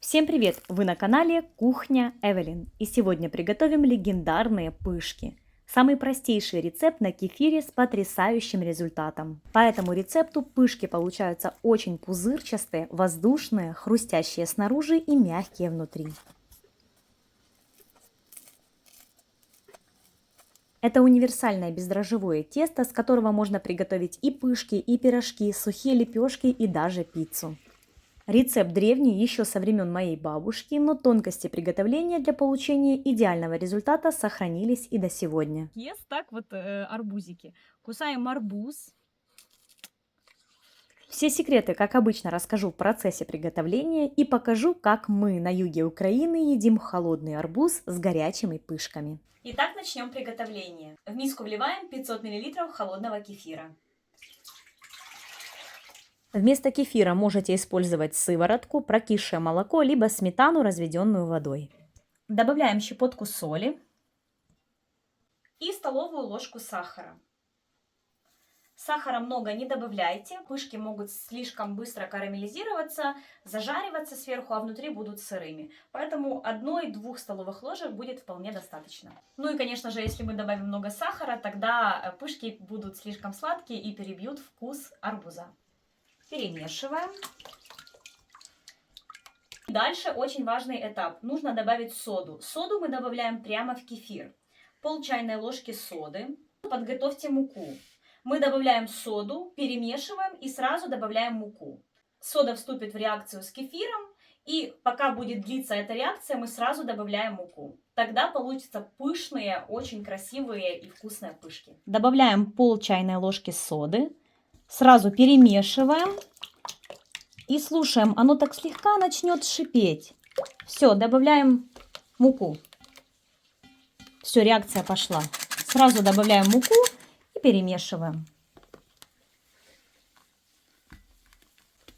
Всем привет! Вы на канале Кухня Эвелин. И сегодня приготовим легендарные пышки. Самый простейший рецепт на кефире с потрясающим результатом. По этому рецепту пышки получаются очень пузырчатые, воздушные, хрустящие снаружи и мягкие внутри. Это универсальное бездрожжевое тесто, с которого можно приготовить и пышки, и пирожки, сухие лепешки и даже пиццу. Рецепт древний еще со времен моей бабушки, но тонкости приготовления для получения идеального результата сохранились и до сегодня. Ест так вот арбузики. Кусаем арбуз. Все секреты, как обычно, расскажу в процессе приготовления и покажу, как мы на юге Украины едим холодный арбуз с горячими пышками. Итак, начнем приготовление. В миску вливаем 500 мл холодного кефира. Вместо кефира можете использовать сыворотку, прокисшее молоко, либо сметану, разведенную водой. Добавляем щепотку соли и столовую ложку сахара. Сахара много не добавляйте, пышки могут слишком быстро карамелизироваться, зажариваться сверху, а внутри будут сырыми. Поэтому 1-2 столовых ложек будет вполне достаточно. Ну и, конечно же, если мы добавим много сахара, тогда пышки будут слишком сладкие и перебьют вкус арбуза. Перемешиваем. Дальше очень важный этап. Нужно добавить соду. Соду мы добавляем прямо в кефир. Пол чайной ложки соды. Подготовьте муку. Мы добавляем соду, перемешиваем и сразу добавляем муку. Сода вступит в реакцию с кефиром, и пока будет длиться эта реакция, мы сразу добавляем муку. Тогда получатся пышные, очень красивые и вкусные пышки. Добавляем пол чайной ложки соды. Сразу перемешиваем и слушаем, оно так слегка начнет шипеть. Все, добавляем муку. Все, реакция пошла. Сразу добавляем муку и перемешиваем.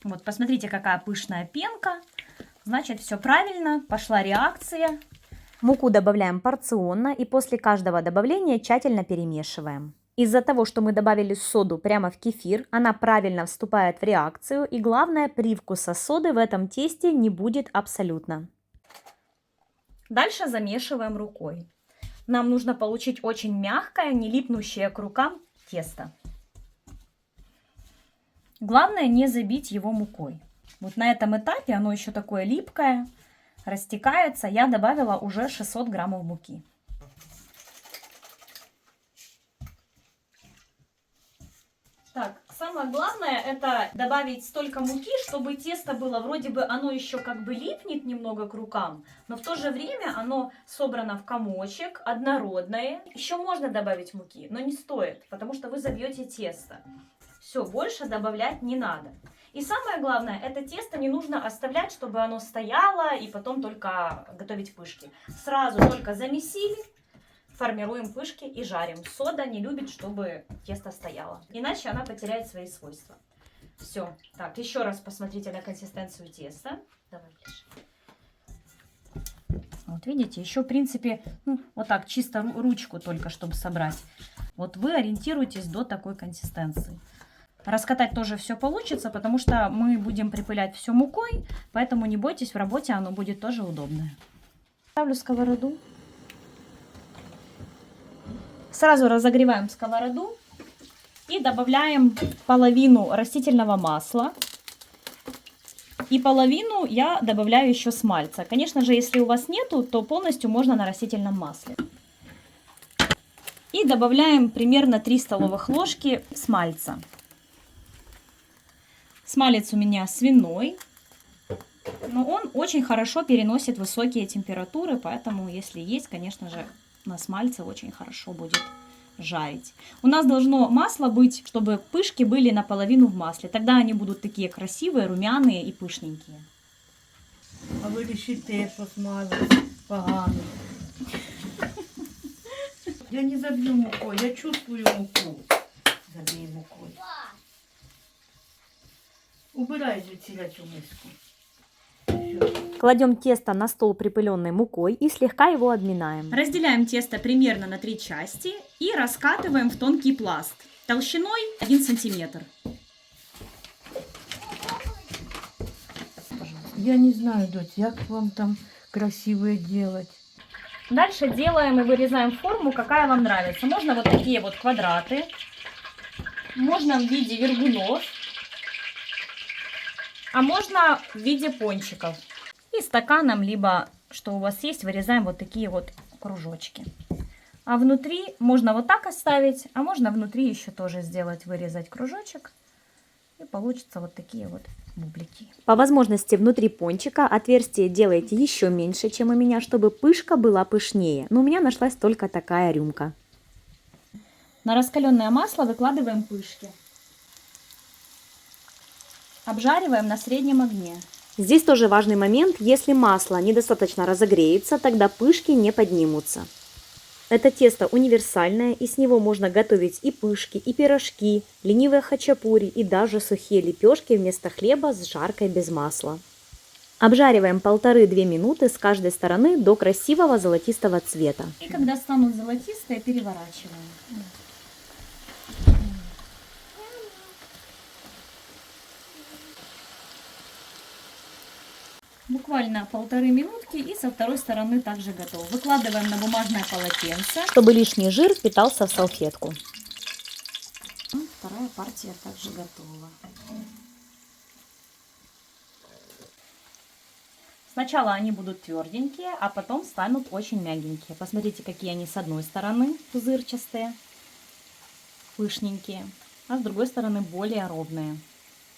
Вот, посмотрите, какая пышная пенка. Значит, все правильно, пошла реакция. Муку добавляем порционно и после каждого добавления тщательно перемешиваем. Из-за того, что мы добавили соду прямо в кефир, она правильно вступает в реакцию, и главное, привкуса соды в этом тесте не будет абсолютно. Дальше замешиваем рукой. Нам нужно получить очень мягкое, не липнущее к рукам тесто. Главное не забить его мукой. Вот на этом этапе оно еще такое липкое, растекается. Я добавила уже 600 граммов муки. Так, самое главное это добавить столько муки, чтобы тесто было вроде бы, оно еще как бы липнет немного к рукам, но в то же время оно собрано в комочек, однородное. Еще можно добавить муки, но не стоит, потому что вы забьете тесто. Все, больше добавлять не надо. И самое главное, это тесто не нужно оставлять, чтобы оно стояло и потом только готовить пышки. Сразу только замесили. Формируем пышки и жарим. Сода не любит, чтобы тесто стояло. Иначе она потеряет свои свойства. Все. Так, еще раз посмотрите на консистенцию теста. Давай ближе. Вот видите, еще в принципе, вот так, чисто ручку только, чтобы собрать. Вот вы ориентируйтесь до такой консистенции. Раскатать тоже все получится, потому что мы будем припылять все мукой, поэтому не бойтесь, в работе оно будет тоже удобное. Ставлю сковороду. Сразу разогреваем сковороду и добавляем половину растительного масла. И половину я добавляю еще смальца. Конечно же, если у вас нету, то полностью можно на растительном масле. И добавляем примерно 3 столовых ложки смальца. Смалец у меня свиной, но он очень хорошо переносит высокие температуры, поэтому если есть, конечно же, на смальце очень хорошо будет жарить. У нас должно масло быть, чтобы пышки были наполовину в масле. Тогда они будут такие красивые, румяные и пышненькие. А ви рішите, що смалець поганий. Я не забью мукой, я чувствую муку. Забей мукой. Убирай звідсіля цю миску. Кладем тесто на стол припыленной мукой и слегка его обминаем. Разделяем тесто примерно на 3 части и раскатываем в тонкий пласт толщиной 1 сантиметр. Я не знаю, дочь, як вам там красивые делать. Дальше делаем и вырезаем форму, какая вам нравится. Можно вот такие вот квадраты, можно в виде вергунов, а можно в виде пончиков. И стаканом, либо что у вас есть, вырезаем вот такие вот кружочки. А внутри можно вот так оставить, а можно внутри еще тоже сделать, вырезать кружочек. И получится вот такие вот бублики. По возможности внутри пончика отверстие делайте еще меньше, чем у меня, чтобы пышка была пышнее. Но у меня нашлась только такая рюмка. На раскаленное масло выкладываем пышки. Обжариваем на среднем огне. Здесь тоже важный момент. Если масло недостаточно разогреется, тогда пышки не поднимутся. Это тесто универсальное, и с него можно готовить и пышки, и пирожки, ленивые хачапури, и даже сухие лепешки вместо хлеба с жаркой без масла. Обжариваем 1,5-2 минуты с каждой стороны до красивого золотистого цвета. И когда станут золотистые, переворачиваем. Буквально 1,5 минутки, и со второй стороны также готово. Выкладываем на бумажное полотенце. Чтобы лишний жир впитался в салфетку. Вторая партия также готова. Сначала они будут тверденькие, а потом станут очень мягенькие. Посмотрите, какие они с одной стороны пузырчатые, пышненькие, а с другой стороны более ровные.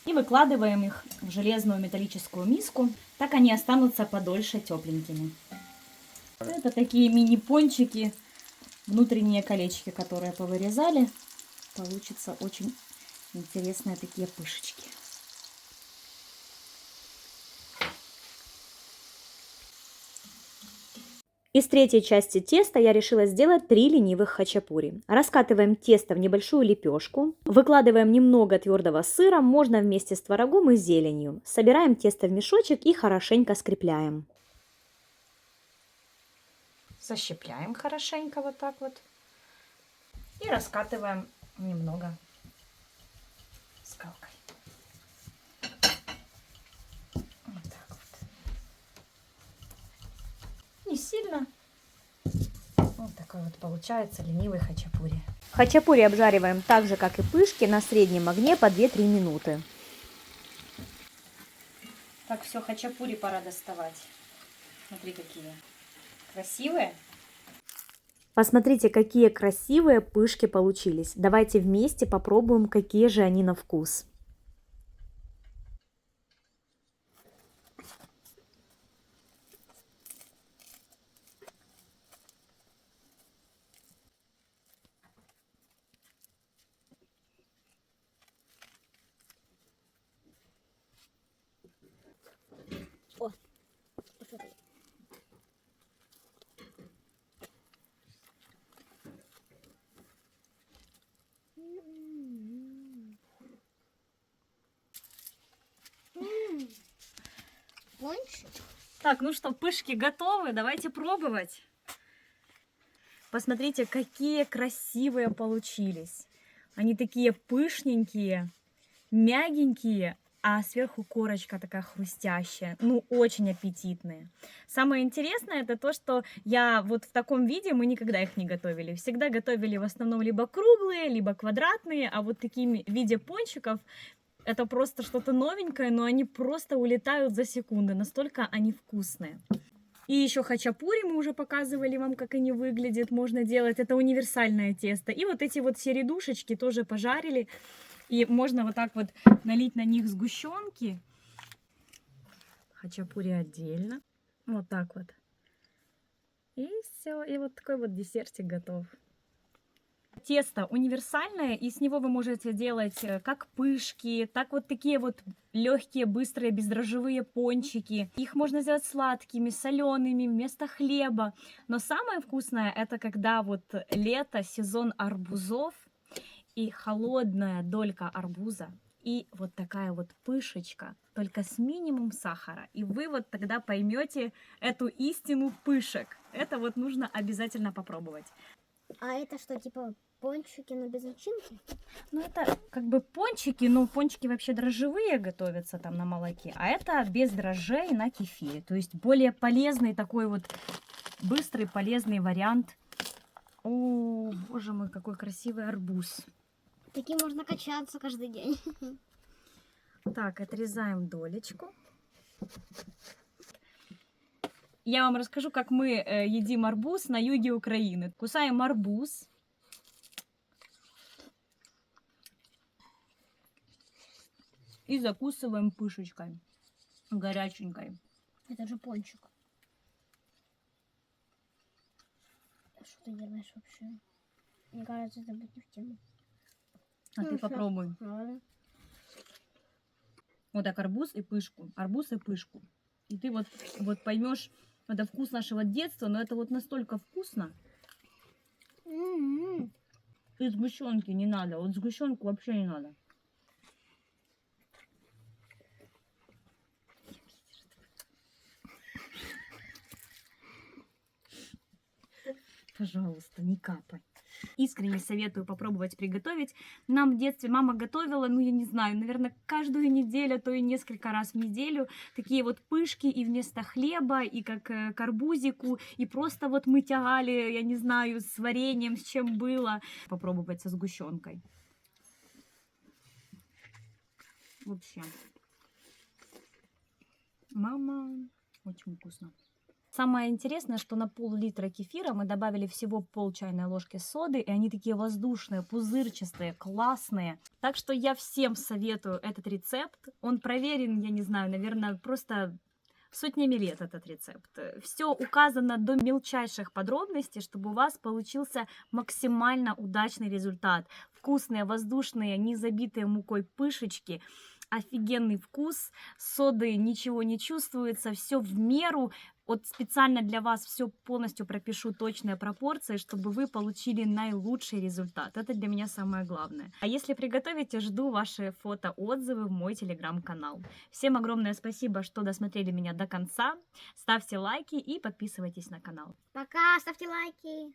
И выкладываем их в железную металлическую миску, так они останутся подольше тепленькими. Это такие мини-пончики, внутренние колечки, которые повырезали. Получится очень интересные такие пышечки. Из третьей части теста я решила сделать 3 ленивых хачапури. Раскатываем тесто в небольшую лепешку, выкладываем немного твердого сыра, можно вместе с творогом и зеленью. Собираем тесто в мешочек и хорошенько скрепляем. Защипляем хорошенько вот так вот. И раскатываем немного скалкой. Вот так вот. Не сильно. Вот такой вот получается ленивый хачапури. Хачапури обжариваем так же, как и пышки, на среднем огне по 2-3 минуты. Так, все, хачапури пора доставать. Смотри, какие красивые. Посмотрите, какие красивые пышки получились. Давайте вместе попробуем, какие же они на вкус. Так, ну что, пышки готовы, давайте пробовать. Посмотрите, какие красивые получились. Они такие пышненькие, мягенькие, а сверху корочка такая хрустящая. Ну, очень аппетитные. Самое интересное, это то, что я вот в таком виде, мы никогда их не готовили. Всегда готовили в основном либо круглые, либо квадратные, а вот такими в виде пончиков это просто что-то новенькое, но они просто улетают за секунды, настолько они вкусные. И еще хачапури мы уже показывали вам, как они выглядят, можно делать. Это универсальное тесто. И вот эти вот середушечки тоже пожарили. И можно вот так вот налить на них сгущенки. Хачапури отдельно. Вот так вот. И все. И вот такой вот десертик готов. Тесто универсальное, и с него вы можете делать как пышки, так вот такие вот легкие, быстрые, бездрожжевые пончики. Их можно сделать сладкими, солеными, вместо хлеба. Но самое вкусное это когда вот лето, сезон арбузов и холодная долька арбуза. И вот такая вот пышечка, только с минимум сахара. И вы вот тогда поймете эту истину пышек. Это вот нужно обязательно попробовать. А это что, типа Пончики, но без начинки. Ну, это как бы пончики, но пончики вообще дрожжевые готовятся там на молоке, а это без дрожжей на кефире. То есть более полезный такой вот быстрый, полезный вариант. О, боже мой, какой красивый арбуз. Таким можно качаться каждый день. Так, отрезаем долечку. Я вам расскажу, как мы едим арбуз на юге Украины. Кусаем арбуз. И закусываем пышечкой. Горяченькой. Это же пончик. Что ты делаешь вообще? Мне кажется, это будет не в тему. А ты попробуй. Ладно. Вот так арбуз и пышку. Арбуз и пышку. И ты вот поймешь, это вкус нашего детства, но это вот настолько вкусно. М-м-м. И сгущенки не надо. Вот сгущенку вообще не надо. Пожалуйста, не капай. Искренне советую попробовать приготовить. Нам в детстве мама готовила, ну я не знаю, наверное, каждую неделю, а то и несколько раз в неделю такие вот пышки и вместо хлеба, и как к арбузику, и просто вот мы тягали, я не знаю, с вареньем, с чем было. Попробовать со сгущенкой. Вообще. Мама, очень вкусно. Самое интересное, что на пол-литра кефира мы добавили всего пол чайной ложки соды, и они такие воздушные, пузырчатые, классные. Так что я всем советую этот рецепт. Он проверен, я не знаю, наверное, просто сотнями лет этот рецепт. Все указано до мельчайших подробностей, чтобы у вас получился максимально удачный результат. Вкусные, воздушные, не забитые мукой пышечки. Офигенный вкус, соды ничего не чувствуется, все в меру. Вот специально для вас все полностью пропишу точные пропорции, чтобы вы получили наилучший результат. Это для меня самое главное. А если приготовите, жду ваши фото-отзывы в мой телеграм-канал. Всем огромное спасибо, что досмотрели меня до конца. Ставьте лайки и подписывайтесь на канал. Пока, ставьте лайки.